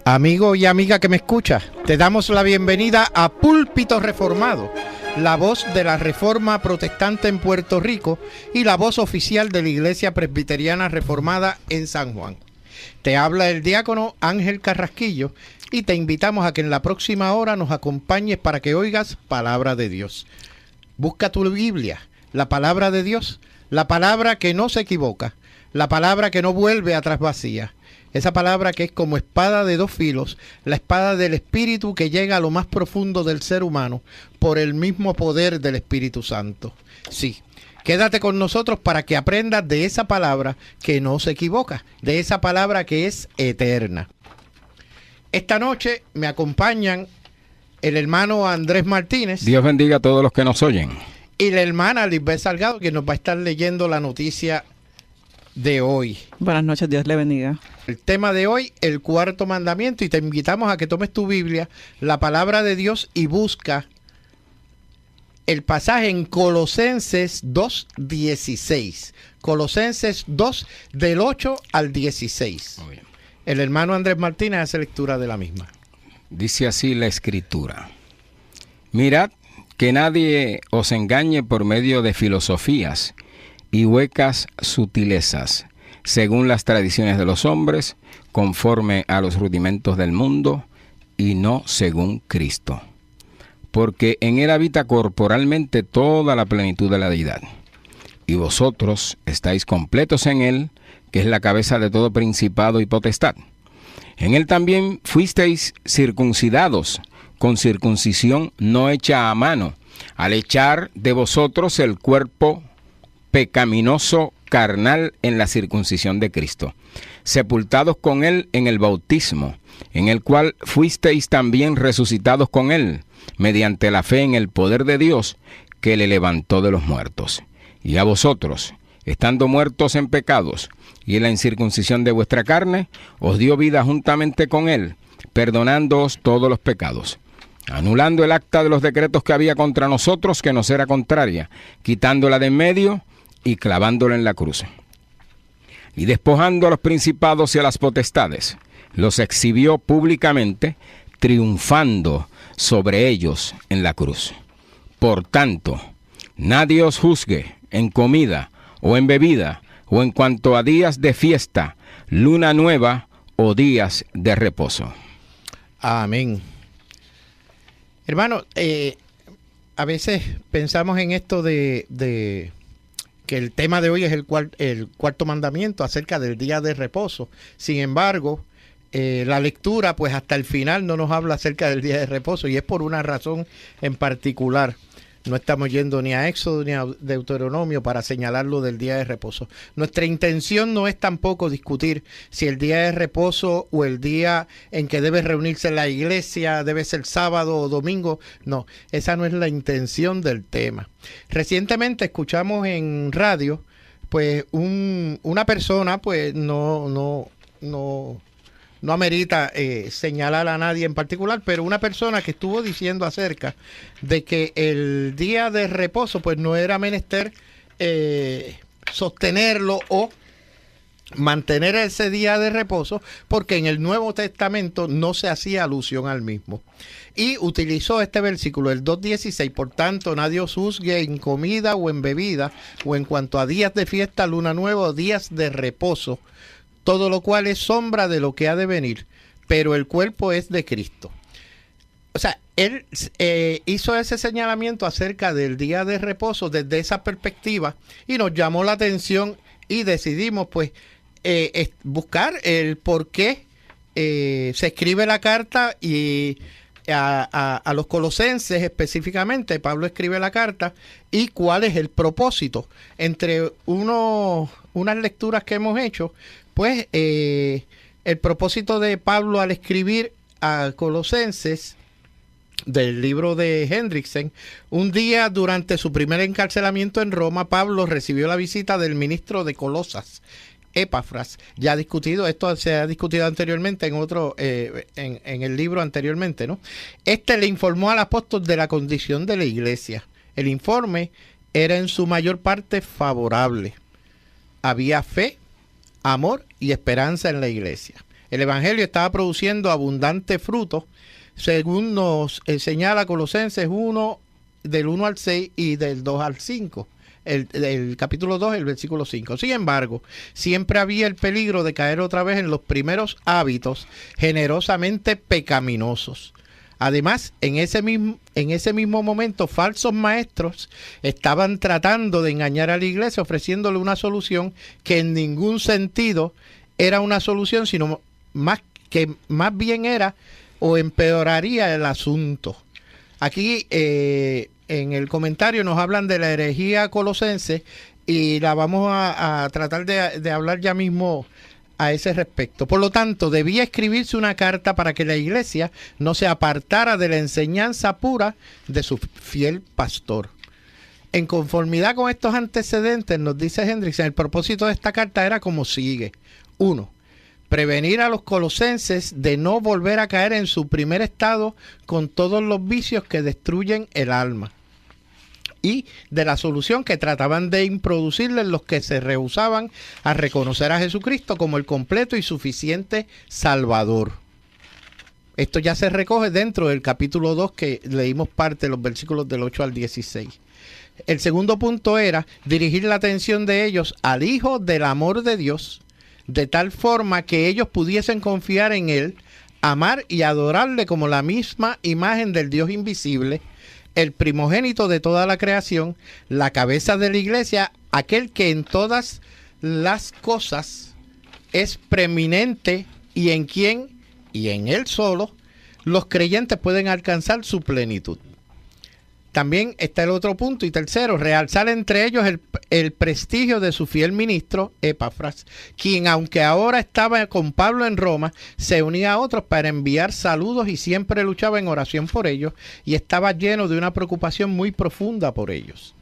Amigo y amiga que me escucha, te damos la bienvenida a Púlpito Reformado, la voz de la Reforma Protestante en Puerto Rico y la voz oficial de la Iglesia Presbiteriana Reformada en San Juan. Te habla el diácono Ángel Carrasquillo y te invitamos a que en la próxima hora nos acompañes para que oigas palabra de Dios. Busca tu Biblia, la palabra de Dios, la palabra que no se equivoca, la palabra que no vuelve atrás vacía. Esa palabra que es como espada de dos filos, la espada del Espíritu que llega a lo más profundo del ser humano por el mismo poder del Espíritu Santo. Sí, quédate con nosotros para que aprendas de esa palabra que no se equivoca, de esa palabra que es eterna. Esta noche me acompañan el hermano Andrés Martínez. Dios bendiga a todos los que nos oyen. Y la hermana Lisbeth Salgado, que nos va a estar leyendo la noticia de hoy. Buenas noches, Dios le bendiga. El tema de hoy, el cuarto mandamiento, y te invitamos a que tomes tu Biblia, la palabra de Dios, y busca el pasaje en Colosenses 2:16. Colosenses 2, del 8 al 16. Muy bien. El hermano Andrés Martínez hace lectura de la misma. Dice así la Escritura: Mirad que nadie os engañe por medio de filosofías y huecas sutilezas, según las tradiciones de los hombres, conforme a los rudimentos del mundo, y no según Cristo. Porque en él habita corporalmente toda la plenitud de la deidad. Y vosotros estáis completos en él, que es la cabeza de todo principado y potestad. En él también fuisteis circuncidados, con circuncisión no hecha a mano, al echar de vosotros el cuerpo pecaminoso carnal en la circuncisión de Cristo, sepultados con él en el bautismo, en el cual fuisteis también resucitados con él, mediante la fe en el poder de Dios, que le levantó de los muertos. Y a vosotros, estando muertos en pecados, y en la incircuncisión de vuestra carne, os dio vida juntamente con él, perdonándoos todos los pecados, anulando el acta de los decretos que había contra nosotros, que nos era contraria, quitándola de en medio y clavándola en la cruz. Y despojando a los principados y a las potestades, los exhibió públicamente, triunfando sobre ellos en la cruz. Por tanto, nadie os juzgue en comida o en bebida, o en cuanto a días de fiesta, luna nueva o días de reposo. Amén. Hermano, a veces pensamos en esto de que el tema de hoy es el cuarto mandamiento acerca del día de reposo. Sin embargo, la lectura, pues hasta el final no nos habla acerca del día de reposo, y es por una razón en particular. No estamos yendo ni a Éxodo ni a Deuteronomio para señalar lo del día de reposo. Nuestra intención no es tampoco discutir si el día de reposo o el día en que debe reunirse la iglesia debe ser sábado o domingo. No, esa no es la intención del tema. Recientemente escuchamos en radio, pues una persona, pues no amerita señalar a nadie en particular, pero una persona que estuvo diciendo acerca de que el día de reposo pues no era menester sostenerlo o mantener ese día de reposo, porque en el Nuevo Testamento no se hacía alusión al mismo. Y utilizó este versículo, el 2:16, por tanto nadie os juzgue en comida o en bebida, o en cuanto a días de fiesta, luna nueva o días de reposo, todo lo cual es sombra de lo que ha de venir, pero el cuerpo es de Cristo. O sea, él hizo ese señalamiento acerca del día de reposo desde esa perspectiva y nos llamó la atención y decidimos pues buscar el por qué se escribe la carta y a los colosenses específicamente. Pablo escribe la carta y cuál es el propósito. Entre unas lecturas que hemos hecho, pues el propósito de Pablo al escribir a Colosenses, del libro de Hendrickson, un día durante su primer encarcelamiento en Roma, Pablo recibió la visita del ministro de Colosas, Epafras. Ya discutido, esto se ha discutido anteriormente en el libro anteriormente, ¿no? Este le informó al apóstol de la condición de la iglesia. El informe era en su mayor parte favorable. Había fe, amor y esperanza en la iglesia. El Evangelio estaba produciendo abundante fruto, según nos señala Colosenses 1, del 1 al 6 y del 2 al 5. El capítulo 2, el versículo 5. Sin embargo, siempre había el peligro de caer otra vez en los primeros hábitos generosamente pecaminosos. Además, en ese mismo momento, falsos maestros estaban tratando de engañar a la iglesia, ofreciéndole una solución que en ningún sentido era una solución, sino más bien era o empeoraría el asunto. Aquí en el comentario nos hablan de la herejía colosense y la vamos a tratar de hablar ya mismo a ese respecto. Por lo tanto, debía escribirse una carta para que la iglesia no se apartara de la enseñanza pura de su fiel pastor. En conformidad con estos antecedentes, nos dice Hendriksen, el propósito de esta carta era como sigue. 1. Prevenir a los colosenses de no volver a caer en su primer estado con todos los vicios que destruyen el alma. Y de la solución que trataban de introducirles los que se rehusaban a reconocer a Jesucristo como el completo y suficiente Salvador. Esto ya se recoge dentro del capítulo 2 que leímos parte de los versículos del 8 al 16. El segundo punto era dirigir la atención de ellos al Hijo del amor de Dios, de tal forma que ellos pudiesen confiar en Él, amar y adorarle como la misma imagen del Dios invisible, el primogénito de toda la creación, la cabeza de la iglesia, aquel que en todas las cosas es preeminente y en quien, y en Él solo, los creyentes pueden alcanzar su plenitud. También está el otro punto y tercero, realzar entre ellos el prestigio de su fiel ministro, Epafras, quien aunque ahora estaba con Pablo en Roma, se unía a otros para enviar saludos y siempre luchaba en oración por ellos y estaba lleno de una preocupación muy profunda por ellos.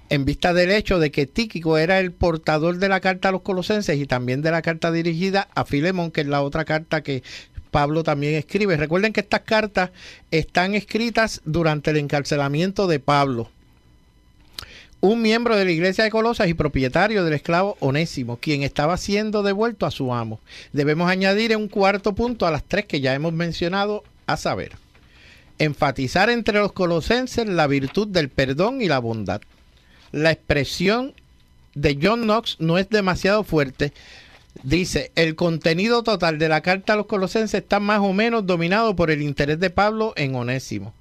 En vista del hecho de que Tíquico era el portador de la carta a los colosenses y también de la carta dirigida a Filemón, que es la otra carta que Pablo también escribe. Recuerden que estas cartas están escritas durante el encarcelamiento de Pablo, un miembro de la iglesia de Colosas y propietario del esclavo Onésimo, quien estaba siendo devuelto a su amo. Debemos añadir un cuarto punto a las tres que ya hemos mencionado, a saber, enfatizar entre los colosenses la virtud del perdón y la bondad. La expresión de John Knox no es demasiado fuerte. Dice, el contenido total de la carta a los colosenses está más o menos dominado por el interés de Pablo en Onésimo.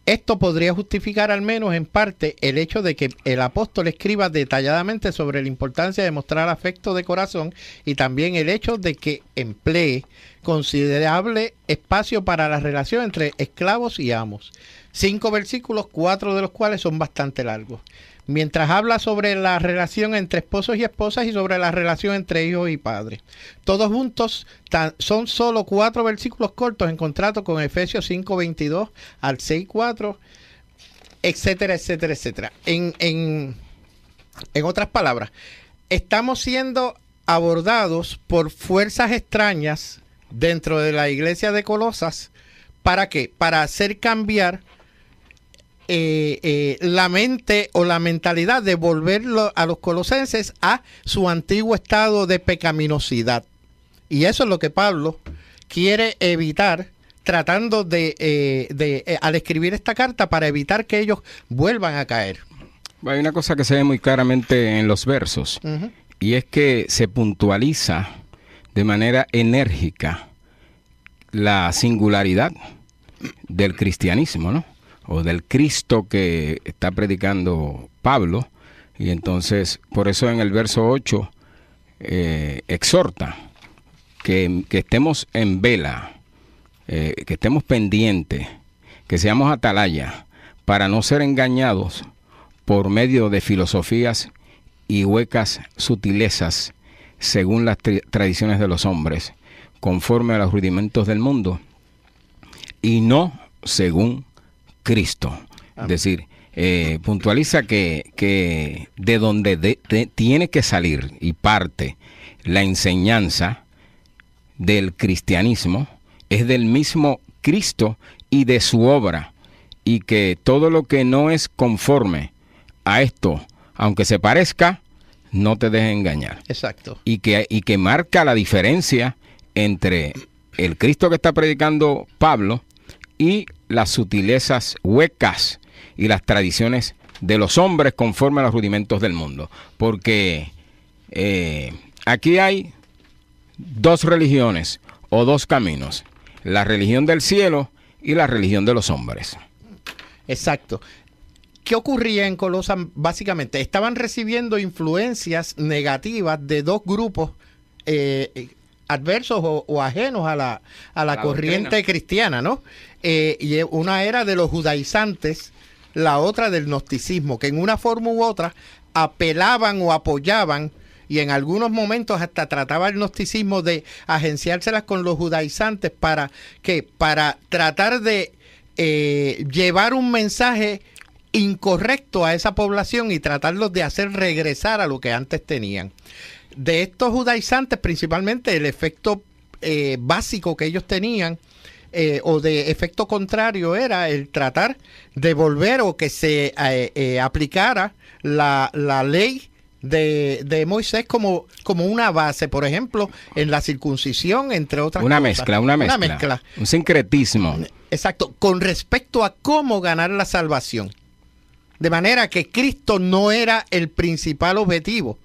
Esto podría justificar al menos en parte el hecho de que el apóstol escriba detalladamente sobre la importancia de mostrar afecto de corazón y también el hecho de que emplee considerable espacio para la relación entre esclavos y amos. 5 versículos, 4 de los cuales son bastante largos. Mientras habla sobre la relación entre esposos y esposas y sobre la relación entre hijos y padres. Todos juntos son solo 4 versículos cortos en contrato con Efesios 5:22 al 6:4, etcétera, etcétera, etcétera. En otras palabras, estamos siendo abordados por fuerzas extrañas dentro de la iglesia de Colosas. ¿Para qué? Para hacer cambiar la mente o la mentalidad de volverlo a los colosenses a su antiguo estado de pecaminosidad. Y eso es lo que Pablo quiere evitar, tratando al escribir esta carta, para evitar que ellos vuelvan a caer. Hay una cosa que se ve muy claramente en los versos, y es que se puntualiza de manera enérgica la singularidad del cristianismo, ¿no? O del Cristo que está predicando Pablo. Y entonces, por eso en el verso 8 exhorta que estemos en vela, que estemos pendientes, que seamos atalaya, para no ser engañados por medio de filosofías y huecas sutilezas, según las tradiciones de los hombres, conforme a los rudimentos del mundo, y no según Cristo. Es decir, puntualiza que de donde tiene que salir y parte la enseñanza del cristianismo es del mismo Cristo y de su obra, y que todo lo que no es conforme a esto, aunque se parezca, no te deje engañar. Exacto. Y que marca la diferencia entre el Cristo que está predicando Pablo y las sutilezas huecas y las tradiciones de los hombres conforme a los rudimentos del mundo. Porque aquí hay dos religiones o dos caminos: la religión del cielo y la religión de los hombres. Exacto. ¿Qué ocurría en Colosas? Básicamente, estaban recibiendo influencias negativas de dos grupos adversos o ajenos a la corriente doctrina cristiana, ¿no? Y una era de los judaizantes, la otra del gnosticismo, que en una forma u otra apelaban o apoyaban, y en algunos momentos hasta trataba el gnosticismo de agenciárselas con los judaizantes para tratar de llevar un mensaje incorrecto a esa población y tratarlos de hacer regresar a lo que antes tenían. De estos judaizantes, principalmente el efecto básico que ellos tenían, o de efecto contrario, era el tratar de volver o que se aplicara la ley de Moisés como una base, por ejemplo, en la circuncisión, entre otras una cosas. Una mezcla, un sincretismo. Exacto, con respecto a cómo ganar la salvación. De manera que Cristo no era el principal objetivo,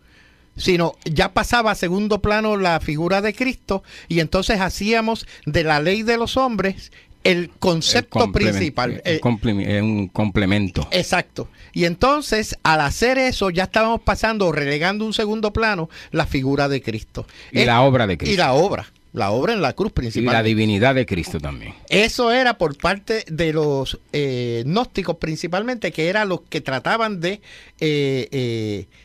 sino ya pasaba a segundo plano la figura de Cristo, y entonces hacíamos de la ley de los hombres el concepto principal. Un complemento. Exacto. Y entonces, al hacer eso, ya estábamos pasando o relegando un segundo plano la figura de Cristo. Y la obra de Cristo. Y la obra en la cruz principalmente. Y la divinidad de Cristo también. Eso era por parte de los gnósticos principalmente, que eran los que trataban de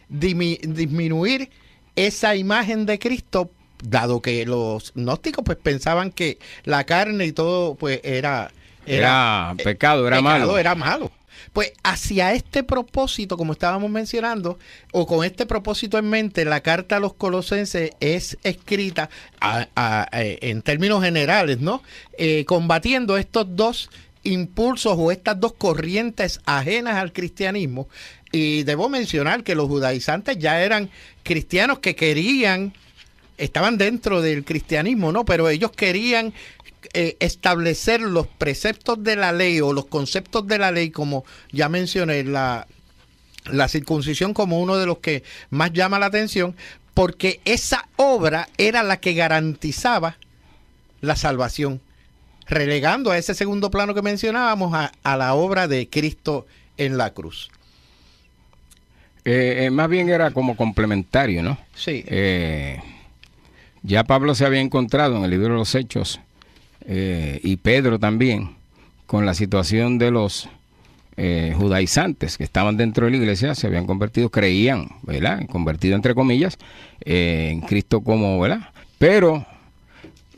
disminuir esa imagen de Cristo, dado que los gnósticos pues pensaban que la carne y todo pues era pecado, era malo. Pues hacia este propósito, como estábamos mencionando, o con este propósito en mente, la carta a los Colosenses es escrita en términos generales, ¿no? Combatiendo estos dos impulsos o estas dos corrientes ajenas al cristianismo. Y debo mencionar que los judaizantes ya eran cristianos que estaban dentro del cristianismo, ¿no? Pero ellos querían establecer los preceptos de la ley o los conceptos de la ley, como ya mencioné, la circuncisión como uno de los que más llama la atención, porque esa obra era la que garantizaba la salvación, relegando a ese segundo plano que mencionábamos a la obra de Cristo en la cruz. Más bien era como complementario, ¿no? Sí. Ya Pablo se había encontrado en el libro de los Hechos, y Pedro también, con la situación de los judaizantes que estaban dentro de la iglesia, se habían convertido, creían, ¿verdad?, convertido entre comillas, en Cristo como, ¿verdad? Pero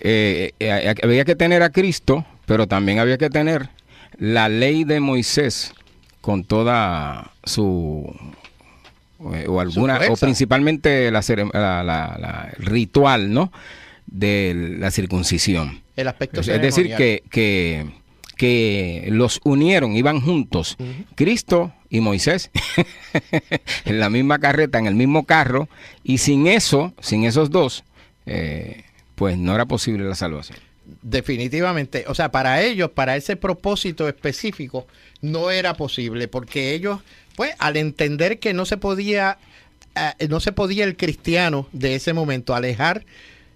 había que tener a Cristo, pero también había que tener la ley de Moisés con toda su o principalmente el ritual, ¿no?, de la circuncisión. El aspecto es decir, que los unieron, iban juntos, Cristo y Moisés, en la misma carreta, en el mismo carro, y sin esos dos, pues no era posible la salvación. Definitivamente, o sea, para ellos, para ese propósito específico, no era posible, porque ellos, pues, al entender que no se podía el cristiano de ese momento alejar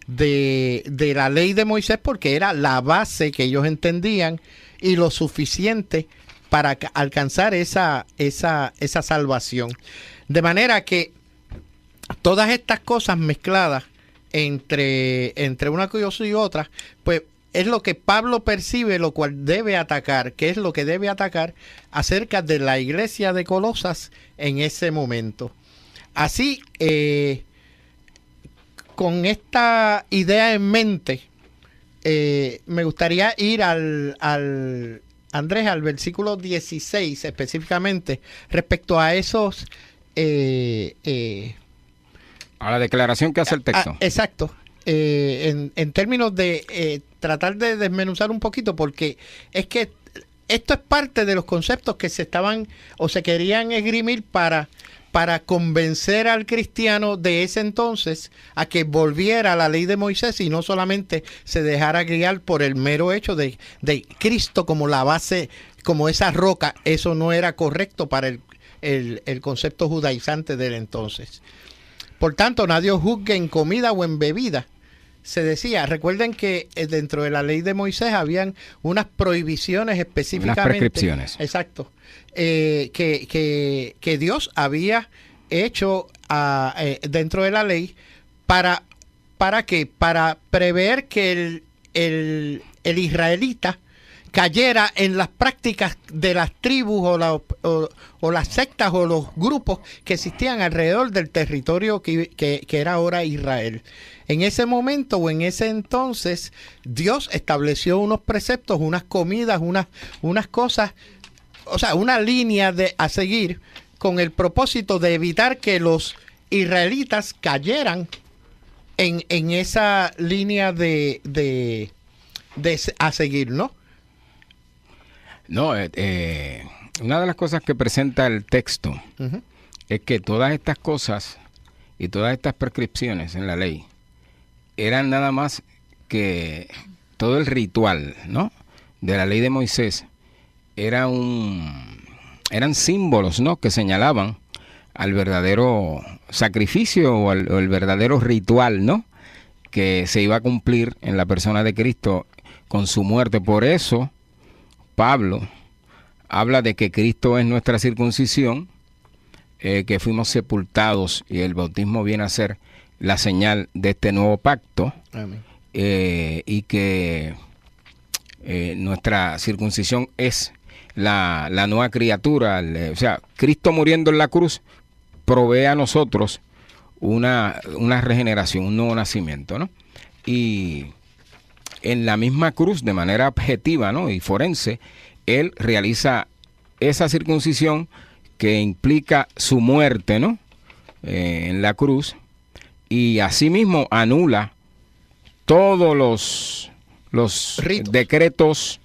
de la ley de Moisés, porque era la base que ellos entendían y lo suficiente para alcanzar esa salvación. De manera que todas estas cosas mezcladas entre una cosa y otra, pues es lo que Pablo percibe, lo cual debe atacar, que es lo que debe atacar acerca de la iglesia de Colosas en ese momento. Así, con esta idea en mente, me gustaría ir al versículo 16 específicamente, respecto a esos... a la declaración que hace el texto. Exacto. En términos de tratar de desmenuzar un poquito, porque es que esto es parte de los conceptos que se estaban o se querían esgrimir para convencer al cristiano de ese entonces a que volviera a la ley de Moisés y no solamente se dejara guiar por el mero hecho de Cristo como la base, como esa roca. Eso no era correcto para el concepto judaizante del entonces. Por tanto, nadie os juzgue en comida o en bebida. Se decía, recuerden que dentro de la ley de Moisés habían unas prohibiciones específicamente. Unas prescripciones. Exacto. Que Dios había hecho dentro de la ley ¿para qué? Para prever que el israelita cayera en las prácticas de las tribus o las sectas o los grupos que existían alrededor del territorio que era ahora Israel. En ese momento o en ese entonces, Dios estableció unos preceptos, unas comidas, unas cosas, o sea, una línea a seguir con el propósito de evitar que los israelitas cayeran en esa línea a seguir, ¿no? No, una de las cosas que presenta el texto es que todas estas cosas y todas estas prescripciones en la ley eran nada más que todo el ritual, ¿no?, de la ley de Moisés. Eran símbolos, ¿no?, que señalaban al verdadero sacrificio o el verdadero ritual, ¿no?, que se iba a cumplir en la persona de Cristo con su muerte. Por eso Pablo habla de que Cristo es nuestra circuncisión, que fuimos sepultados y el bautismo viene a ser la señal de este nuevo pacto. Amén. Y que nuestra circuncisión es la nueva criatura. O sea, Cristo muriendo en la cruz provee a nosotros una regeneración, un nuevo nacimiento, ¿no? Y en la misma cruz, de manera objetiva, ¿no?, y forense, Él realiza esa circuncisión que implica su muerte, ¿no?, en la cruz, y asimismo anula todos los decretos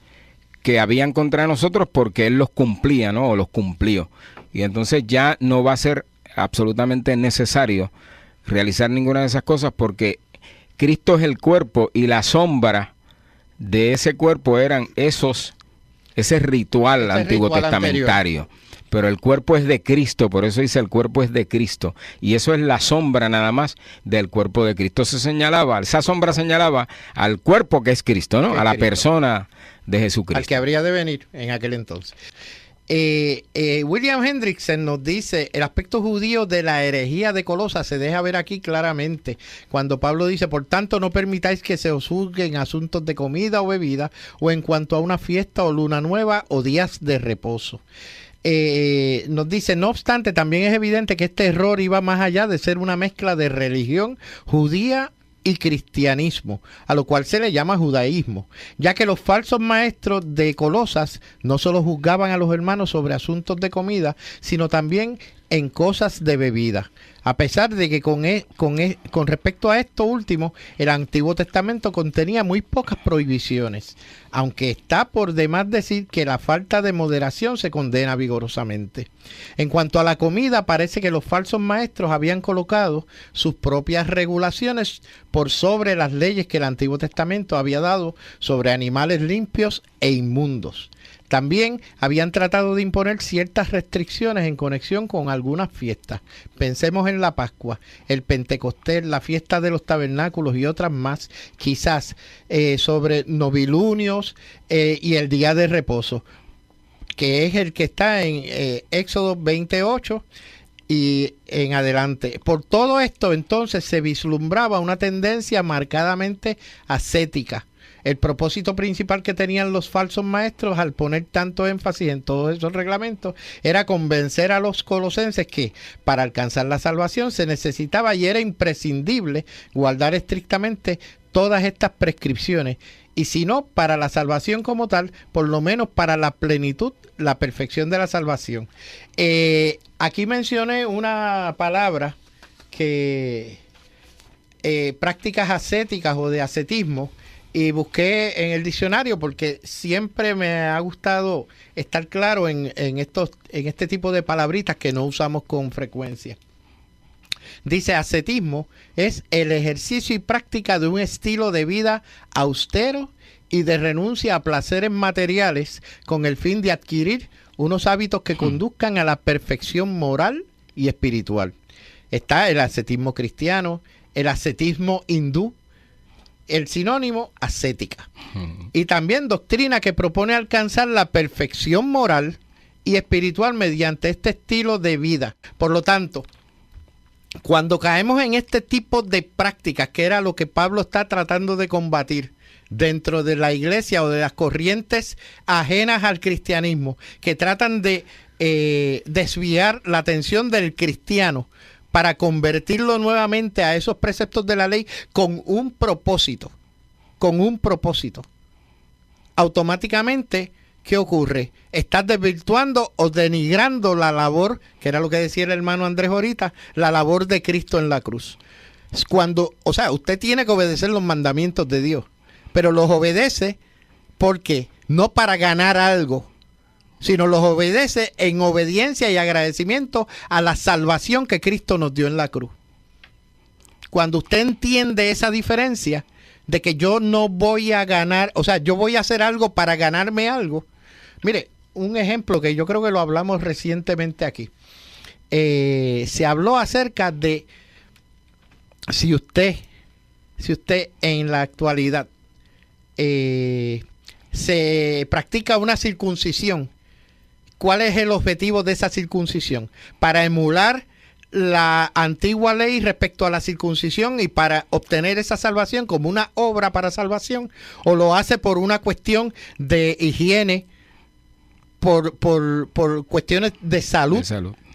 que habían contra nosotros, porque Él los cumplía, ¿no?, o los cumplió. Y entonces ya no va a ser absolutamente necesario realizar ninguna de esas cosas, porque Cristo es el cuerpo y la sombra de ese cuerpo eran ese ritual antiguo testamentario. Pero el cuerpo es de Cristo, por eso dice el cuerpo es de Cristo. Y eso es la sombra nada más del cuerpo de Cristo. Esa sombra señalaba al cuerpo que es Cristo, ¿no? A la persona de Jesucristo. Al que habría de venir en aquel entonces. William Hendrickson nos dice, el aspecto judío de la herejía de Colosas se deja ver aquí claramente, cuando Pablo dice, por tanto no permitáis que se os juzgue en asuntos de comida o bebida, o en cuanto a una fiesta o luna nueva o días de reposo. Nos dice, no obstante, también es evidente que este error iba más allá de ser una mezcla de religión judía y cristianismo, a lo cual se le llama judaísmo, ya que los falsos maestros de Colosas no solo juzgaban a los hermanos sobre asuntos de comida, sino también en cosas de bebida, a pesar de que con respecto a esto último, el Antiguo Testamento contenía muy pocas prohibiciones, aunque está por demás decir que la falta de moderación se condena vigorosamente. En cuanto a la comida, parece que los falsos maestros habían colocado sus propias regulaciones por sobre las leyes que el Antiguo Testamento había dado sobre animales limpios e inmundos. También habían tratado de imponer ciertas restricciones en conexión con algunas fiestas. Pensemos en la Pascua, el Pentecostés, la fiesta de los tabernáculos y otras más, quizás sobre novilunios y el día de reposo, que es el que está en Éxodo 28 y en adelante. Por todo esto, entonces, se vislumbraba una tendencia marcadamente ascética. El propósito principal que tenían los falsos maestros al poner tanto énfasis en todos esos reglamentos era convencer a los colosenses que para alcanzar la salvación se necesitaba y era imprescindible guardar estrictamente todas estas prescripciones, y si no para la salvación como tal, por lo menos para la plenitud, la perfección de la salvación. Aquí mencioné una palabra que prácticas ascéticas o de ascetismo. y busqué en el diccionario porque siempre me ha gustado estar claro en este tipo de palabritas que no usamos con frecuencia. Dice, ascetismo es el ejercicio y práctica de un estilo de vida austero y de renuncia a placeres materiales con el fin de adquirir unos hábitos que conduzcan a la perfección moral y espiritual. Está el ascetismo cristiano, el ascetismo hindú, el sinónimo ascética. Y también doctrina que propone alcanzar la perfección moral y espiritual mediante este estilo de vida. Por lo tanto, cuando caemos en este tipo de prácticas, que era lo que Pablo está tratando de combatir dentro de la iglesia o de las corrientes ajenas al cristianismo, que tratan de desviar la atención del cristiano para convertirlo nuevamente a esos preceptos de la ley con un propósito, automáticamente, ¿qué ocurre? Estás desvirtuando o denigrando la labor, que era lo que decía el hermano Andrés ahorita, la labor de Cristo en la cruz. Usted tiene que obedecer los mandamientos de Dios, pero los obedece porque no para ganar algo, sino los obedece en obediencia y agradecimiento a la salvación que Cristo nos dio en la cruz. Cuando usted entiende esa diferencia de que yo no voy a ganar, yo voy a hacer algo para ganarme algo. Mire, un ejemplo que yo creo que lo hablamos recientemente aquí. Se habló acerca de si usted en la actualidad se practica una circuncisión, ¿cuál es el objetivo de esa circuncisión? Para emular la antigua ley respecto a la circuncisión y para obtener esa salvación como una obra para salvación, o lo hace por una cuestión de higiene, por cuestiones de salud.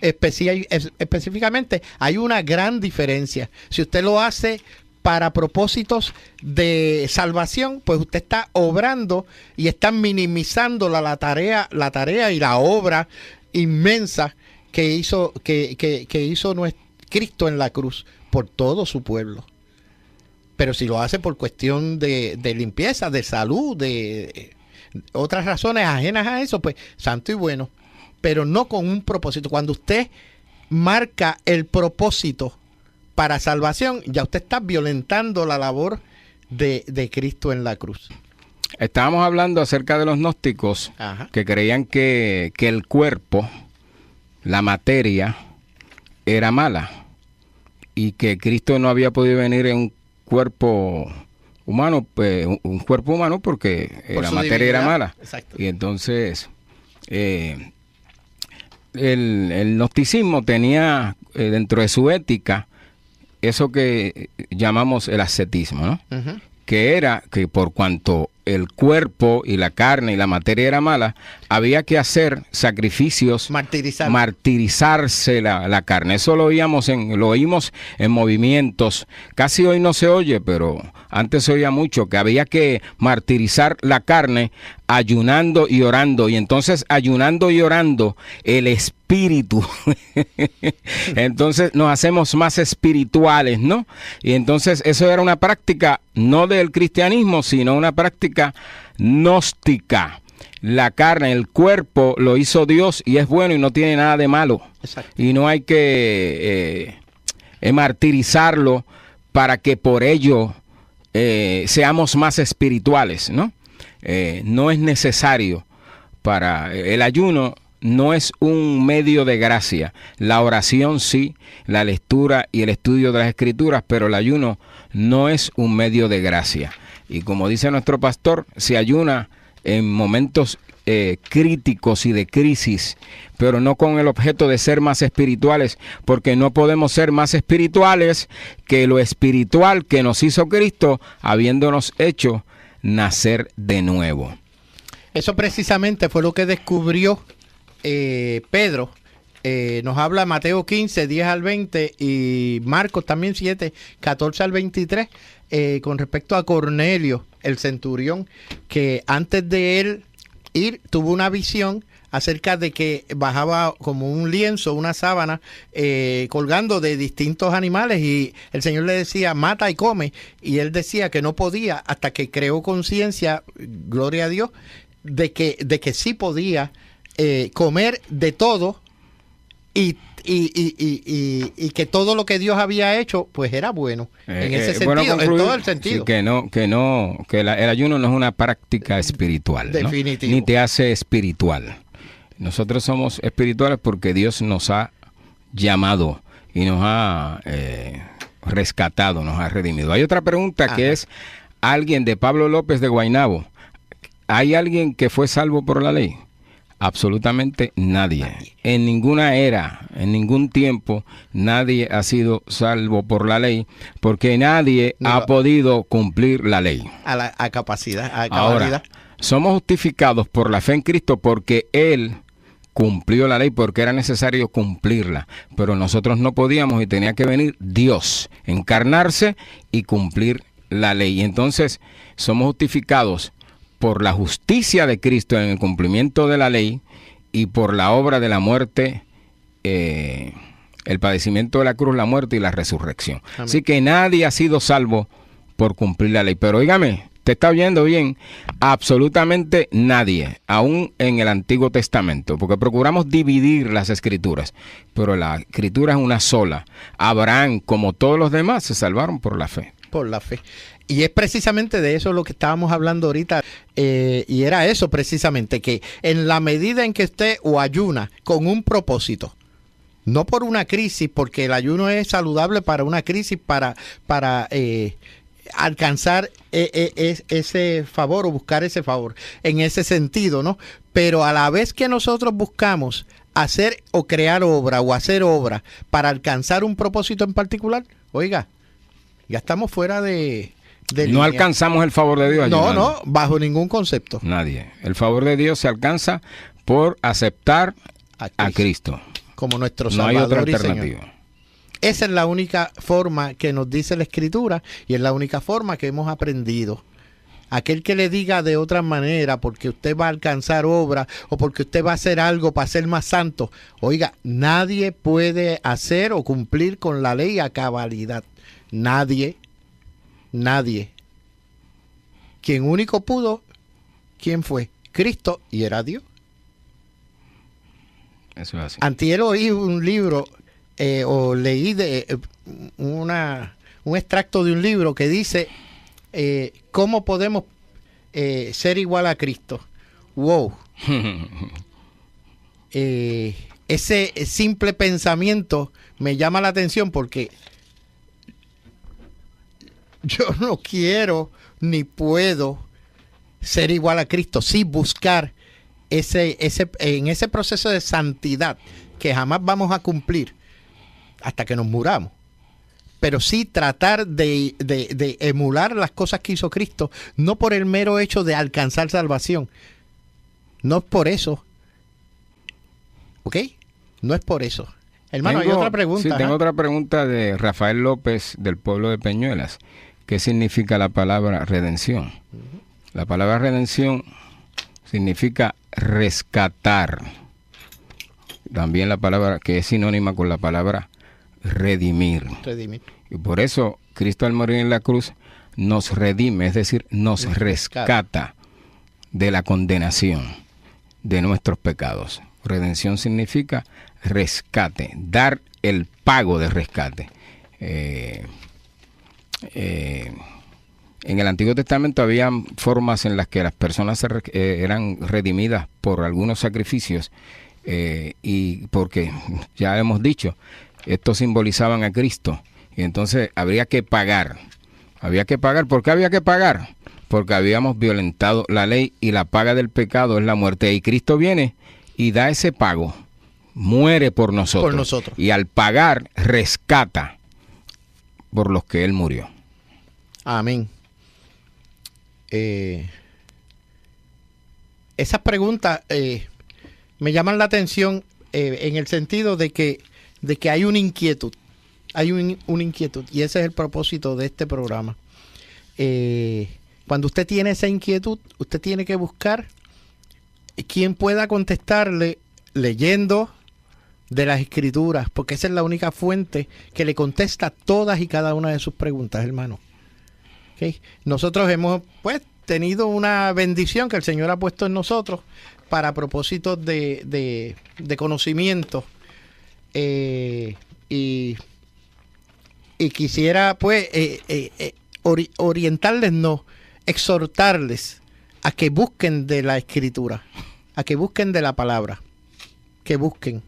Específicamente, hay una gran diferencia. Si usted lo hace para propósitos de salvación, pues usted está obrando y está minimizando la tarea y la obra inmensa que hizo Cristo en la cruz por todo su pueblo. Pero si lo hace por cuestión de limpieza, de salud, de otras razones ajenas a eso, pues santo y bueno, pero no con un propósito. Cuando usted marca el propósito para salvación, ya usted está violentando la labor de Cristo en la cruz. Estábamos hablando acerca de los gnósticos. Ajá. Que creían que el cuerpo, la materia, era mala y que Cristo no había podido venir en un cuerpo humano, porque la materia divinidad era mala. Exacto. Y entonces el gnosticismo tenía dentro de su ética eso que llamamos el ascetismo, ¿no? Uh-huh. Que era que por cuanto el cuerpo y la carne y la materia era mala, había que hacer sacrificios, martirizarse la carne. Eso lo oímos en movimientos. Casi hoy no se oye, pero antes se oía mucho, que había que martirizar la carne ayunando y orando. Y entonces ayunando y orando, el espíritu. Entonces nos hacemos más espirituales, ¿no? Y entonces eso era una práctica no del cristianismo, sino una práctica gnóstica. La carne, el cuerpo lo hizo Dios y es bueno y no tiene nada de malo. Exacto. Y no hay que martirizarlo para que por ello seamos más espirituales, ¿no? No es necesario para el ayuno. No es un medio de gracia. La oración sí, la lectura y el estudio de las escrituras, pero el ayuno no es un medio de gracia. Y como dice nuestro pastor, se ayuna en momentos críticos y de crisis, pero no con el objeto de ser más espirituales, porque no podemos ser más espirituales que lo espiritual que nos hizo Cristo, habiéndonos hecho nacer de nuevo. Eso precisamente fue lo que descubrió Pedro. Nos habla Mateo 15, 10 al 20 y Marcos también 7, 14 al 23 con respecto a Cornelio, el centurión, que antes de él ir tuvo una visión acerca de que bajaba como un lienzo, una sábana, colgando de distintos animales, y el Señor le decía, mata y come, y él decía que no podía, hasta que creó conciencia, gloria a Dios, de que sí podía comer de todo, y que todo lo que Dios había hecho pues era bueno en ese sentido, bueno, concluir, en todo el sentido. Sí, que el ayuno no es una práctica espiritual, definitivo, ¿no? Ni te hace espiritual. Nosotros somos espirituales porque Dios nos ha llamado y nos ha rescatado, nos ha redimido. Hay otra pregunta que es alguien de Pablo López de Guaynabo. ¿Hay alguien que fue salvo por la ley? Absolutamente nadie. En ninguna era, en ningún tiempo, nadie ha sido salvo por la ley, porque nadie ha podido cumplir la ley. A capacidad, a cabalidad. Ahora, somos justificados por la fe en Cristo porque Él cumplió la ley, porque era necesario cumplirla, pero nosotros no podíamos y tenía que venir Dios, encarnarse y cumplir la ley. Y entonces somos justificados por la justicia de Cristo en el cumplimiento de la ley y por la obra de la muerte, el padecimiento de la cruz, la muerte y la resurrección. Amén. Así que nadie ha sido salvo por cumplir la ley. Pero óigame, ¿te está oyendo bien? Absolutamente nadie, aún en el Antiguo Testamento, porque procuramos dividir las escrituras, pero la escritura es una sola. Abraham, como todos los demás, se salvaron por la fe. Por la fe. Y es precisamente de eso lo que estábamos hablando ahorita, y era eso precisamente, que en la medida en que usted o ayuna con un propósito, no por una crisis, porque el ayuno es saludable para una crisis, para alcanzar ese favor o buscar ese favor, en ese sentido, ¿no? Pero a la vez que nosotros buscamos hacer o crear obra o hacer obra para alcanzar un propósito en particular, oiga, ya estamos fuera de no línea. Alcanzamos el favor de Dios. No, bajo ningún concepto. Nadie. El favor de Dios se alcanza por aceptar a Cristo como nuestro Salvador. No hay otra alternativa. Señor. Esa es la única forma que nos dice la Escritura y es la única forma que hemos aprendido. Aquel que le diga de otra manera, porque usted va a alcanzar obra o porque usted va a hacer algo para ser más santo, oiga, nadie puede hacer o cumplir con la ley a cabalidad. Nadie. Quien único pudo, ¿quién fue? Cristo, y era Dios. Eso es así. Antier oí un libro, o leí un extracto de un libro que dice ¿cómo podemos ser igual a Cristo? ¡Wow! Ese simple pensamiento me llama la atención porque yo no quiero ni puedo ser igual a Cristo. Sí, buscar en ese proceso de santidad que jamás vamos a cumplir hasta que nos muramos. Pero sí tratar de emular las cosas que hizo Cristo, no por el mero hecho de alcanzar salvación. No es por eso. ¿Ok? No es por eso. Hermano, hay otra pregunta. Sí, tengo otra pregunta de Rafael López, del pueblo de Peñuelas. ¿Qué significa la palabra redención? La palabra redención significa rescatar. También la palabra que es sinónima con la palabra redimir. Y por eso Cristo al morir en la cruz nos redime, es decir, nos rescata de la condenación de nuestros pecados. Redención significa rescate, dar el pago de rescate. En el Antiguo Testamento había formas en las que las personas eran redimidas por algunos sacrificios, y porque ya hemos dicho, estos simbolizaban a Cristo, y entonces habría que pagar. ¿Por qué había que pagar? Porque habíamos violentado la ley y la paga del pecado es la muerte, y Cristo viene y da ese pago, muere por nosotros. Y al pagar rescata por los que Él murió. Amén. Esas preguntas me llaman la atención en el sentido de que hay una inquietud. Hay una inquietud y ese es el propósito de este programa. Cuando usted tiene esa inquietud, usted tiene que buscar quien pueda contestarle leyendo de las Escrituras, porque esa es la única fuente que le contesta todas y cada una de sus preguntas, hermano. ¿Okay? Nosotros hemos pues tenido una bendición que el Señor ha puesto en nosotros para propósitos de conocimiento, y quisiera pues orientarles, no, exhortarles a que busquen de la Escritura, a que busquen de la palabra, que busquen,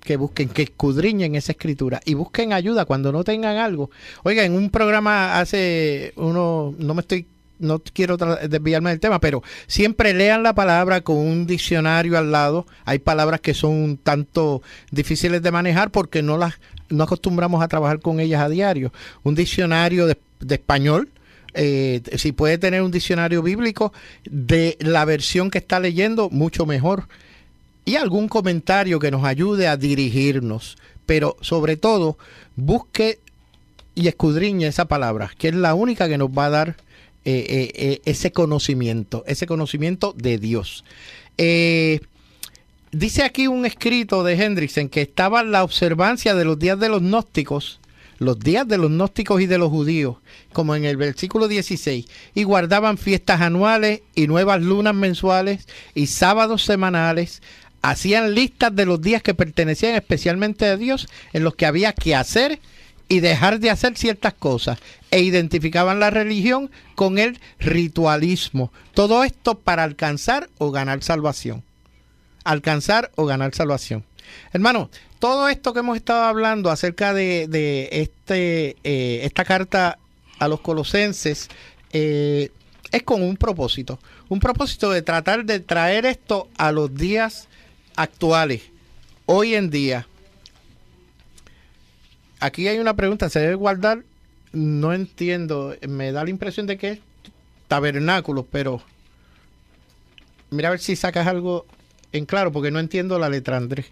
que escudriñen esa Escritura y busquen ayuda cuando no tengan algo. Oiga, en un programa no quiero desviarme del tema, pero siempre lean la palabra con un diccionario al lado. Hay palabras que son un tanto difíciles de manejar porque no acostumbramos a trabajar con ellas a diario. Un diccionario de español, si puede tener un diccionario bíblico de la versión que está leyendo, mucho mejor. Y algún comentario que nos ayude a dirigirnos. Pero sobre todo, busque y escudriñe esa palabra, que es la única que nos va a dar ese conocimiento de Dios. Dice aquí un escrito de Hendrickson que estaba la observancia de los días de los gnósticos y de los judíos, como en el versículo 16, y guardaban fiestas anuales y nuevas lunas mensuales y sábados semanales. Hacían listas de los días que pertenecían especialmente a Dios, en los que había que hacer y dejar de hacer ciertas cosas, e identificaban la religión con el ritualismo. Todo esto para alcanzar o ganar salvación. Hermano, todo esto que hemos estado hablando acerca de esta carta a los Colosenses es con un propósito de tratar de traer esto a los días actuales, hoy en día. Aquí hay una pregunta, ¿se debe guardar? No entiendo, me da la impresión de que es tabernáculos, pero mira a ver si sacas algo en claro, porque no entiendo la letra, Andrés.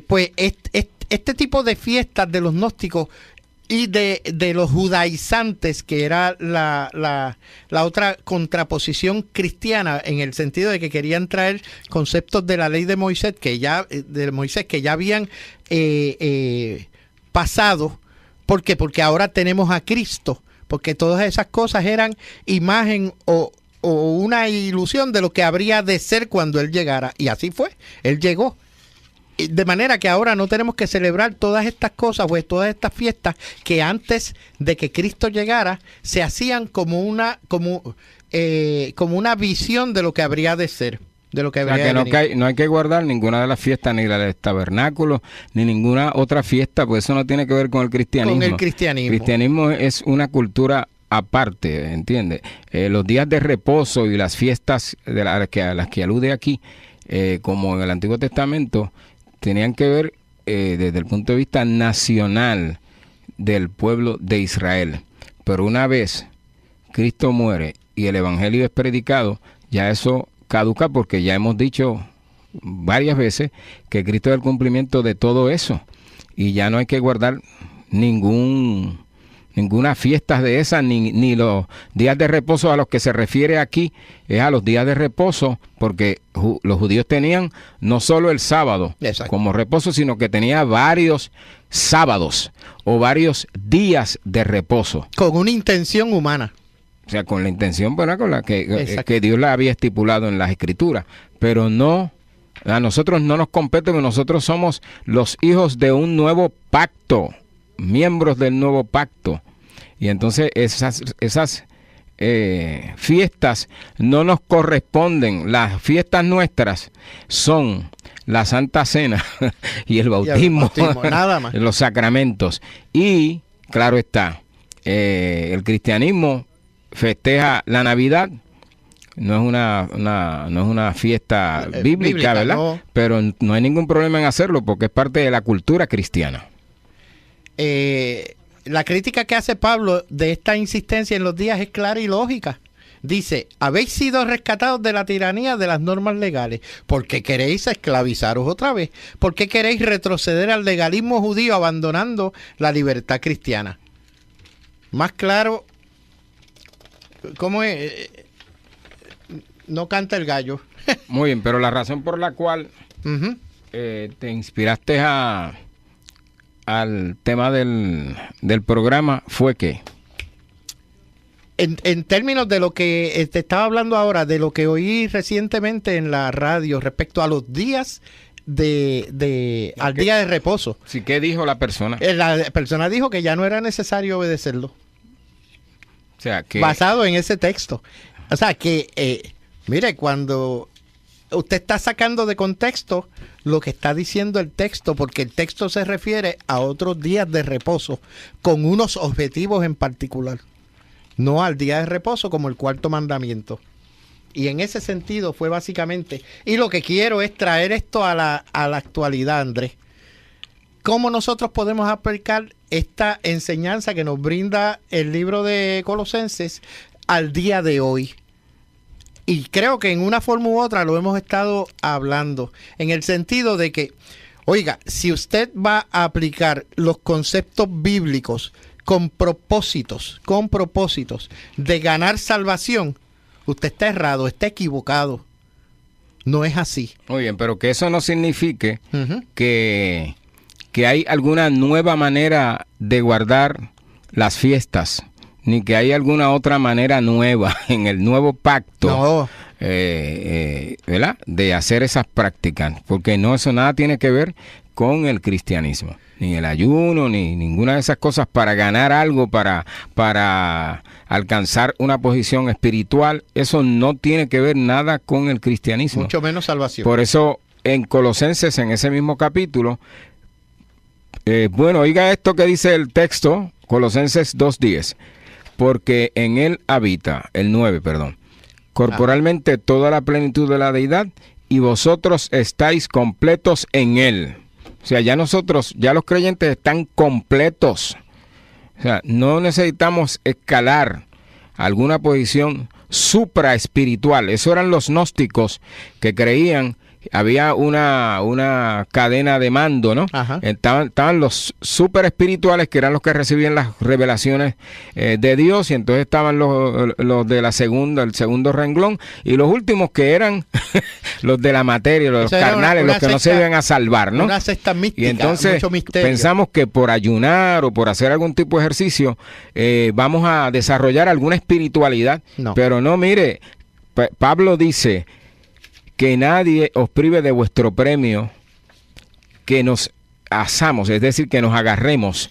Pues este tipo de fiestas de los gnósticos y de los judaizantes, que era la otra contraposición cristiana, en el sentido de que querían traer conceptos de la ley de Moisés que ya habían pasado. ¿Por qué? Porque ahora tenemos a Cristo, porque todas esas cosas eran imagen o una ilusión de lo que habría de ser cuando Él llegara, y así fue, Él llegó. De manera que ahora no tenemos que celebrar todas estas cosas, pues todas estas fiestas que antes de que Cristo llegara se hacían como una visión de lo que habría de ser, de lo que habría de venir. No hay que guardar ninguna de las fiestas, ni la del tabernáculo, ni ninguna otra fiesta, pues eso no tiene que ver con el cristianismo. Con el cristianismo. El cristianismo es una cultura aparte, ¿entiendes? Los días de reposo y las fiestas a las que alude aquí, como en el Antiguo Testamento, tenían que ver desde el punto de vista nacional del pueblo de Israel. Pero una vez Cristo muere y el Evangelio es predicado, ya eso caduca, porque ya hemos dicho varias veces que Cristo es el cumplimiento de todo eso. Y ya no hay que guardar ninguna fiesta de esas, ni los días de reposo a los que se refiere aquí, es a los días de reposo, porque los judíos tenían no solo el sábado como reposo, sino que tenía varios sábados o varios días de reposo. Con una intención humana. O sea, con la intención, bueno, con la que Dios la había estipulado en las Escrituras, pero no, a nosotros no nos compete, porque nosotros somos los hijos de un nuevo pacto, miembros del nuevo pacto. Y entonces esas fiestas no nos corresponden. Las fiestas nuestras son la Santa Cena y el bautismo, nada más. Los sacramentos. Y, claro está, el cristianismo festeja la Navidad. No es una fiesta bíblica, ¿verdad? No. Pero no hay ningún problema en hacerlo, porque es parte de la cultura cristiana. La crítica que hace Pablo de esta insistencia en los días es clara y lógica. Dice: habéis sido rescatados de la tiranía de las normas legales. ¿Por qué queréis esclavizaros otra vez? ¿Por qué queréis retroceder al legalismo judío abandonando la libertad cristiana? Más claro, ¿cómo es? no canta el gallo. Muy bien, pero la razón por la cual te inspiraste al tema del programa fue que... En términos de lo que te estaba hablando ahora, de lo que oí recientemente en la radio respecto a los días al día de reposo. Sí, ¿qué dijo la persona? La persona dijo que ya no era necesario obedecerlo. O sea, que... Basado en ese texto. O sea, que, mire, cuando usted está sacando de contexto lo que está diciendo el texto, porque el texto se refiere a otros días de reposo con unos objetivos en particular. No al día de reposo como el cuarto mandamiento. Y en ese sentido fue básicamente... Y lo que quiero es traer esto a la actualidad, Andrés. ¿Cómo nosotros podemos aplicar esta enseñanza que nos brinda el libro de Colosenses al día de hoy? Y creo que en una forma u otra lo hemos estado hablando. En el sentido de que, oiga, si usted va a aplicar los conceptos bíblicos con propósitos de ganar salvación, usted está errado, está equivocado. No es así. Muy bien, pero que eso no signifique que hay alguna nueva manera de guardar las fiestas, ni que hay alguna otra manera nueva en el nuevo pacto, ¿verdad? De hacer esas prácticas, porque no, eso nada tiene que ver con el cristianismo. Ni el ayuno, ni ninguna de esas cosas para ganar algo, para alcanzar una posición espiritual. Eso no tiene que ver nada con el cristianismo. Mucho menos salvación. Por eso en Colosenses, en ese mismo capítulo, bueno, oiga esto que dice el texto, Colosenses 2:10. Porque en él habita, el 9, perdón, corporalmente toda la plenitud de la deidad, y vosotros estáis completos en él. O sea, ya los creyentes están completos. O sea, no necesitamos escalar alguna posición supraespiritual. Eso eran los gnósticos que creían, había una cadena de mando, ¿no? Estaban los super espirituales, que eran los que recibían las revelaciones de Dios, y entonces estaban los de el segundo renglón, y los últimos que eran los de la materia, los carnales, los que no se iban a salvar, ¿no? Una secta mística, y entonces mucho misterio. Pensamos que por ayunar o por hacer algún tipo de ejercicio vamos a desarrollar alguna espiritualidad, pero no, mire, Pablo dice que nadie os prive de vuestro premio, que nos asamos, es decir, que nos agarremos,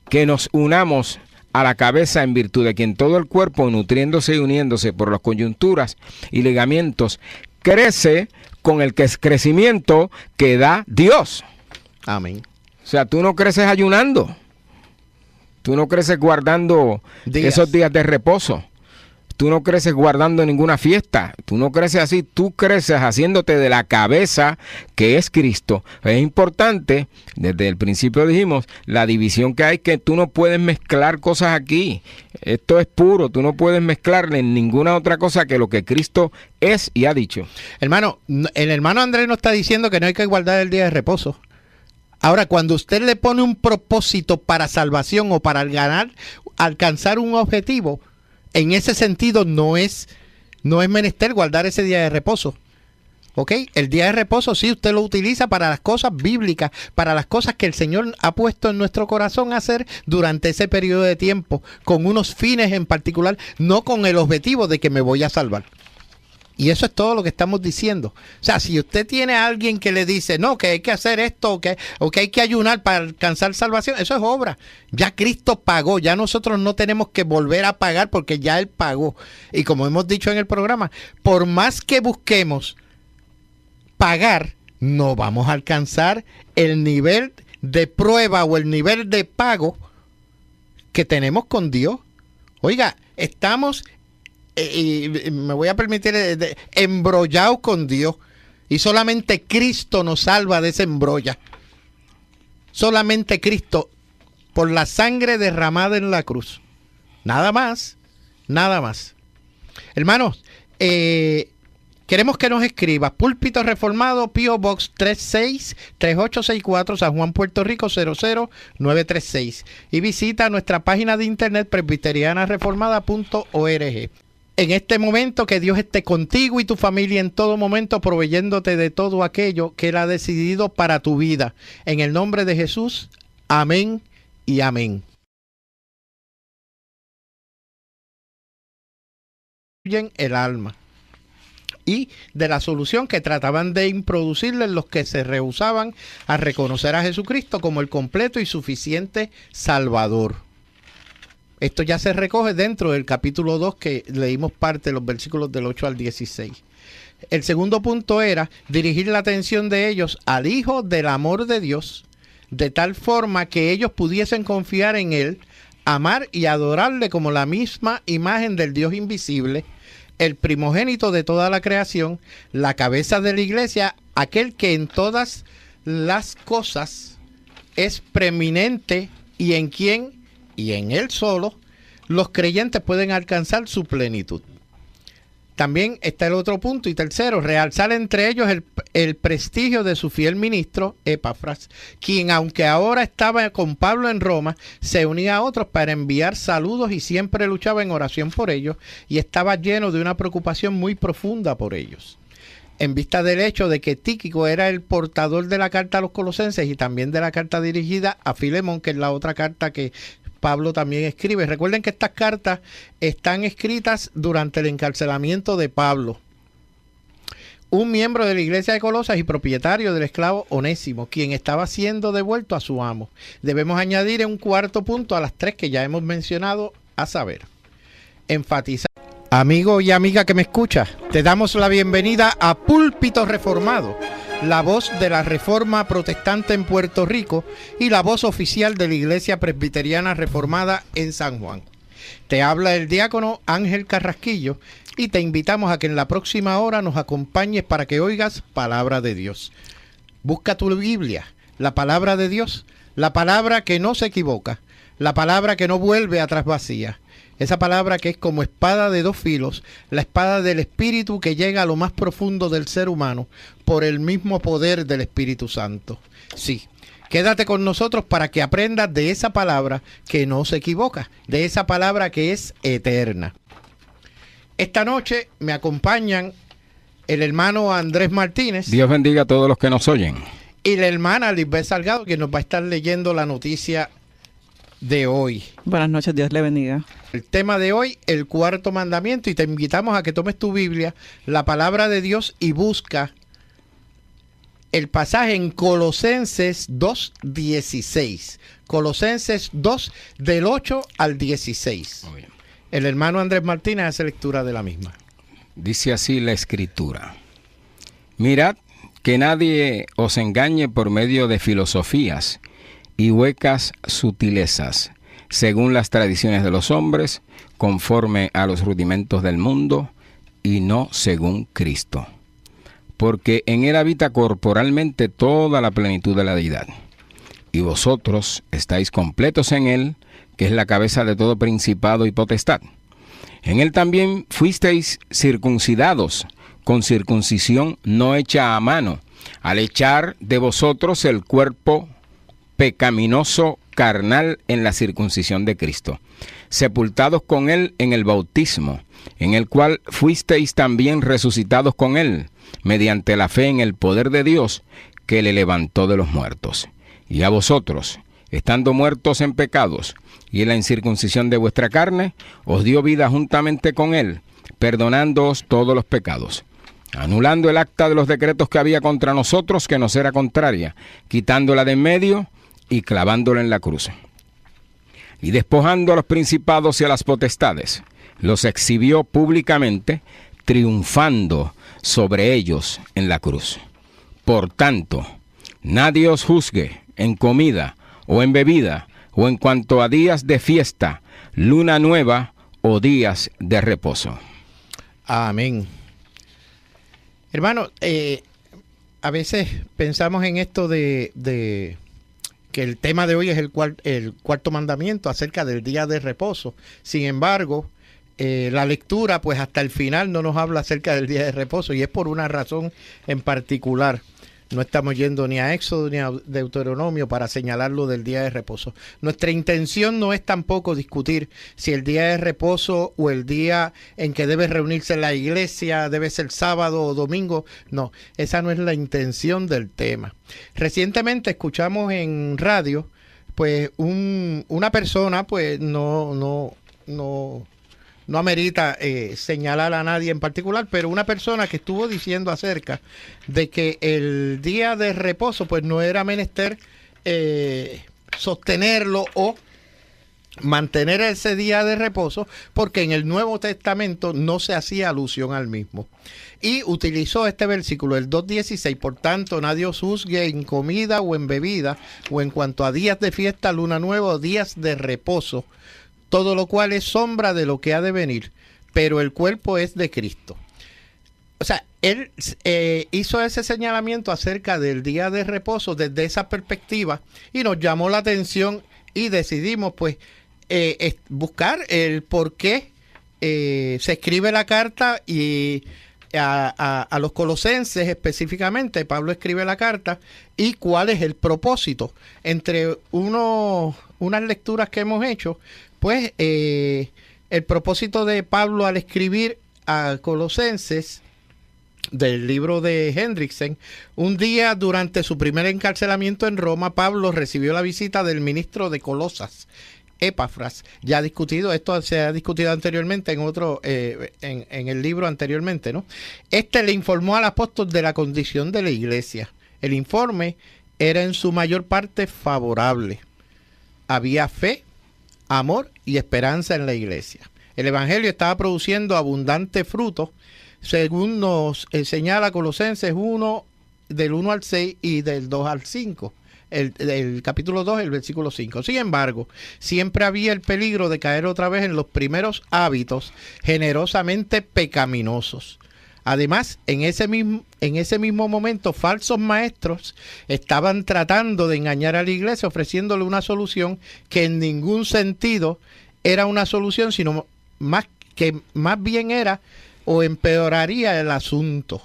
que nos unamos a la cabeza, en virtud de quien todo el cuerpo, nutriéndose y uniéndose por las coyunturas y ligamentos, crece con el crecimiento que da Dios. Amén. O sea, tú no creces ayunando, tú no creces guardando esos días de reposo. Tú no creces guardando ninguna fiesta, tú no creces así, tú creces haciéndote de la cabeza que es Cristo. Es importante, desde el principio dijimos, la división que hay, que tú no puedes mezclar cosas aquí. Esto es puro, tú no puedes mezclarle en ninguna otra cosa que lo que Cristo es y ha dicho. Hermano, el hermano Andrés no está diciendo que no hay que guardar el día de reposo. Ahora, cuando usted le pone un propósito para salvación o para alcanzar un objetivo, en ese sentido no es menester guardar ese día de reposo. ¿Ok? El día de reposo sí usted lo utiliza para las cosas bíblicas, para las cosas que el Señor ha puesto en nuestro corazón a hacer durante ese periodo de tiempo, con unos fines en particular, no con el objetivo de que me voy a salvar. Y eso es todo lo que estamos diciendo. O sea, si usted tiene a alguien que le dice, no, que hay que hacer esto, o que hay que ayunar para alcanzar salvación, eso es obra. Ya Cristo pagó, ya nosotros no tenemos que volver a pagar porque ya Él pagó. Y como hemos dicho en el programa, por más que busquemos pagar, no vamos a alcanzar el nivel de prueba o el nivel de pago que tenemos con Dios. Oiga, estamos... y me voy a permitir embrollados con Dios, y solamente Cristo nos salva de esa embrolla. Solamente Cristo, por la sangre derramada en la cruz, nada más, nada más. Hermanos, queremos que nos escribas: Púlpito Reformado, P.O. Box 363864, San Juan, Puerto Rico 00936, y visita nuestra página de internet presbiterianareformada.org. en este momento que Dios esté contigo y tu familia en todo momento, proveyéndote de todo aquello que Él ha decidido para tu vida. En el nombre de Jesús, amén y amén. El alma y de la solución que trataban de introducirles los que se rehusaban a reconocer a Jesucristo como el completo y suficiente Salvador. Esto ya se recoge dentro del capítulo 2 que leímos parte de los versículos del 8 al 16. El segundo punto era dirigir la atención de ellos al Hijo del amor de Dios, de tal forma que ellos pudiesen confiar en Él, amar y adorarle como la misma imagen del Dios invisible, el primogénito de toda la creación, la cabeza de la iglesia, aquel que en todas las cosas es preeminente y en quien, y en Él solo, los creyentes pueden alcanzar su plenitud. También está el otro punto y tercero, realzar entre ellos el prestigio de su fiel ministro, Epafras, quien aunque ahora estaba con Pablo en Roma, se unía a otros para enviar saludos y siempre luchaba en oración por ellos y estaba lleno de una preocupación muy profunda por ellos. En vista del hecho de que Tíquico era el portador de la carta a los colosenses y también de la carta dirigida a Filemón, que es la otra carta que Pablo también escribe. Recuerden que estas cartas están escritas durante el encarcelamiento de Pablo, un miembro de la iglesia de Colosas y propietario del esclavo Onésimo, quien estaba siendo devuelto a su amo. Debemos añadir un cuarto punto a las tres que ya hemos mencionado, a saber, enfatizar. Amigo y amiga que me escucha, te damos la bienvenida a Púlpito Reformado, la voz de la Reforma Protestante en Puerto Rico y la voz oficial de la Iglesia Presbiteriana Reformada en San Juan. Te habla el diácono Ángel Carrasquillo y te invitamos a que en la próxima hora nos acompañes para que oigas palabra de Dios. Busca tu Biblia, la palabra de Dios, la palabra que no se equivoca, la palabra que no vuelve atrás vacía. Esa palabra que es como espada de dos filos, la espada del Espíritu que llega a lo más profundo del ser humano por el mismo poder del Espíritu Santo. Sí, quédate con nosotros para que aprendas de esa palabra que no se equivoca, de esa palabra que es eterna. Esta noche me acompañan el hermano Andrés Martínez. Dios bendiga a todos los que nos oyen. Y la hermana Lisbeth Salgado, que nos va a estar leyendo la noticia de hoy. Buenas noches, Dios le bendiga. El tema de hoy, el cuarto mandamiento, y te invitamos a que tomes tu Biblia, la palabra de Dios, y busca el pasaje en Colosenses 2:16. Colosenses 2, del 8 al 16. Muy bien. El hermano Andrés Martínez hace lectura de la misma. Dice así la Escritura: Mirad que nadie os engañe por medio de filosofías y huecas sutilezas, según las tradiciones de los hombres, conforme a los rudimentos del mundo, y no según Cristo. Porque en Él habita corporalmente toda la plenitud de la deidad. Y vosotros estáis completos en Él, que es la cabeza de todo principado y potestad. En Él también fuisteis circuncidados, con circuncisión no hecha a mano, al echar de vosotros el cuerpo pecaminoso carnal en la circuncisión de Cristo, sepultados con Él en el bautismo, en el cual fuisteis también resucitados con Él, mediante la fe en el poder de Dios, que le levantó de los muertos. Y a vosotros, estando muertos en pecados y en la incircuncisión de vuestra carne, os dio vida juntamente con Él, perdonándoos todos los pecados, anulando el acta de los decretos que había contra nosotros, que nos era contraria, quitándola de en medio y clavándola en la cruz. Y despojando a los principados y a las potestades, los exhibió públicamente, triunfando sobre ellos en la cruz. Por tanto, nadie os juzgue en comida o en bebida, o en cuanto a días de fiesta, luna nueva o días de reposo. Amén. Hermano, a veces pensamos en esto de que el tema de hoy es el cuarto mandamiento acerca del día de reposo. Sin embargo, la lectura, pues hasta el final no nos habla acerca del día de reposo, y es por una razón en particular. No estamos yendo ni a Éxodo ni a Deuteronomio para señalar lo del día de reposo. Nuestra intención no es tampoco discutir si el día de reposo o el día en que debe reunirse la iglesia debe ser sábado o domingo. No, esa no es la intención del tema. Recientemente escuchamos en radio, pues una persona, pues no amerita señalar a nadie en particular, pero una persona que estuvo diciendo acerca de que el día de reposo pues no era menester sostenerlo o mantener ese día de reposo, porque en el Nuevo Testamento no se hacía alusión al mismo. Y utilizó este versículo, el 2:16, por tanto nadie os juzgue en comida o en bebida, o en cuanto a días de fiesta, luna nueva o días de reposo, todo lo cual es sombra de lo que ha de venir, pero el cuerpo es de Cristo. O sea, él hizo ese señalamiento acerca del día de reposo desde esa perspectiva y nos llamó la atención y decidimos pues buscar el por qué se escribe la carta y a los colosenses específicamente, Pablo escribe la carta y cuál es el propósito. Entre unas lecturas que hemos hecho, pues el propósito de Pablo al escribir a Colosenses del libro de Hendrickson, un día durante su primer encarcelamiento en Roma, Pablo recibió la visita del ministro de Colosas, Epafras. Ya discutido, esto se ha discutido anteriormente en el libro anteriormente, ¿no? Este le informó al apóstol de la condición de la iglesia. El informe era en su mayor parte favorable. Había fe, amor y esperanza en la iglesia. El evangelio estaba produciendo abundante fruto, según nos señala Colosenses 1, del 1 al 6 y del 2 al 5. El capítulo 2, el versículo 5. Sin embargo, siempre había el peligro de caer otra vez en los primeros hábitos generosamente pecaminosos. Además, en ese mismo momento, falsos maestros estaban tratando de engañar a la iglesia, ofreciéndole una solución que en ningún sentido era una solución, sino más bien era o empeoraría el asunto.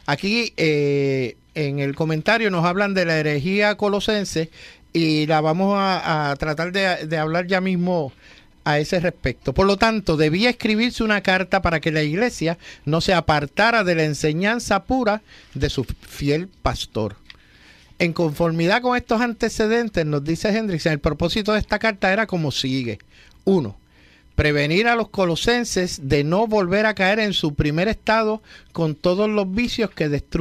Aquí en el comentario nos hablan de la herejía colosense y la vamos a tratar de hablar ya mismo a ese respecto. Por lo tanto, debía escribirse una carta para que la iglesia no se apartara de la enseñanza pura de su fiel pastor. En conformidad con estos antecedentes, nos dice Hendrickson, el propósito de esta carta era como sigue. 1. Prevenir a los colosenses de no volver a caer en su primer estado con todos los vicios que destruyen